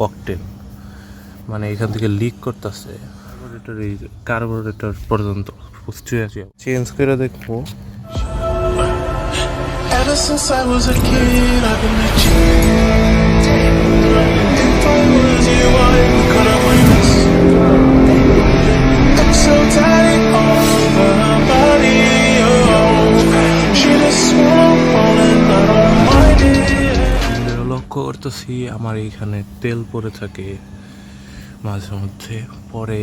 Octane, মানে এখান থেকে লিক করতেছে কার্বোরেটর পর্যন্ত চেঞ্জ করে দেখবো। Ever since I was a kid, I've been itching. If I was you, I would cut up my wrist. I'm so tired of her body, oh. Should have sworn I don't mind it. লক্ষ্য করতেছি আমার এইখানে তেল পড়ে থাকে মাঝে মধ্যে। পরে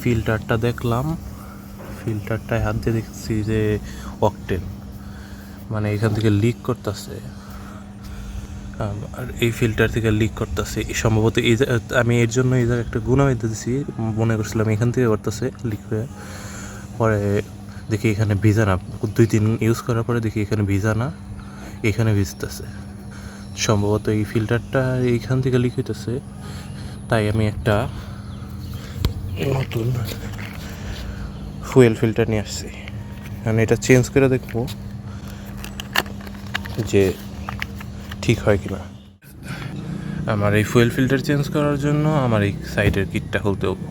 ফিল্টারটা দেখলাম, ফিল্টারটায় হাত দিয়ে দেখছি যে অকটেন, মানে এখান থেকে লিক করতেছে। আর এই ফিল্টার থেকে লিক করতেছে সম্ভবত। আমি এর জন্য এই জায়গায় একটা গুণা হইতে দিছি, মনে করছিলাম এখান থেকে করতেছে লিক হয়ে। পরে দেখি এখানে ভিজা না, 2-3 ইউজ করার পরে দেখি এখানে ভিজা না, এখানে ভিজতেছে। সম্ভবত এই ফিল্টারটা এইখান থেকে লিক হইতেছে। তাই আমি একটা নতুন ফুয়েল ফিল্টার নিয়ে আসছি, কারণ এটা চেঞ্জ করে দেখবো যে ঠিক হয় কিনা। আমার এই ফুয়েল ফিল্টার চেঞ্জ করার জন্য আমার এই সাইডের কিটটা খুলতে হবে।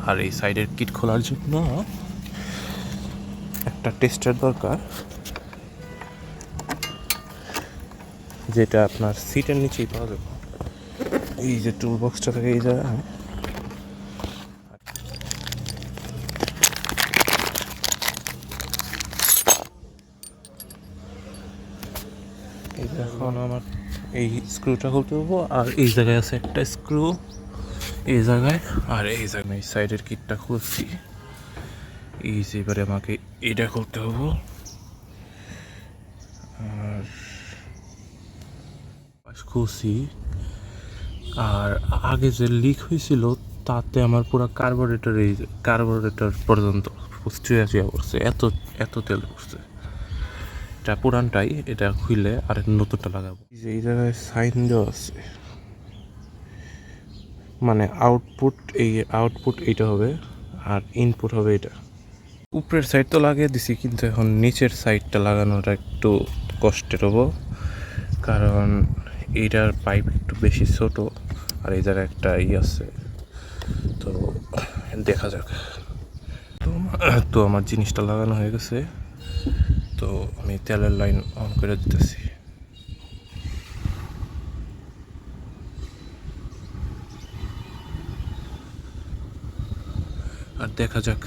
আর এই সাইডের কিট খোলার জন্য একটা টেস্টার দরকার, যেটা আপনার সিটের নিচেই পাওয়া যাবে। এই যে টুল বক্সটা থাকে এই জায়গায়। এখন আমার এই স্ক্রুটা খুলতে হবো, আর এই জায়গায় আছে একটা স্ক্রু এই জায়গায়, আর এই জায়গায় এই সাইডের কিটটা খুলছি। এই যে এবারে আমাকে এটা খুলতে হবো। আর খুলছি, আর আগে যে লিক হয়েছিল তাতে আমার পুরো কার্বোরেটর পর্যন্ত চুয়া পড়ছে, এত তেল পড়ছে। এটা পুরানটাই, এটা খুলে আর নতুনটা লাগাবো। এই জায়গায় সাইন দেওয়া আছে, মানে আউটপুট এইটা হবে আর ইনপুট হবে এটা। উপরের সাইড তো লাগিয়ে দিছি, কিন্তু এখন নিচের সাইডটা লাগানোটা একটু কষ্টের হবো, কারণ এইটার পাইপ একটু বেশি ছোট, আর এই জায়গায় একটা আছে। তো দেখা যাক। তো আমার জিনিসটা লাগানো হয়ে গেছে, তো আমি তেলের লাইন অন করে দিতেছি। আর দেখা যাক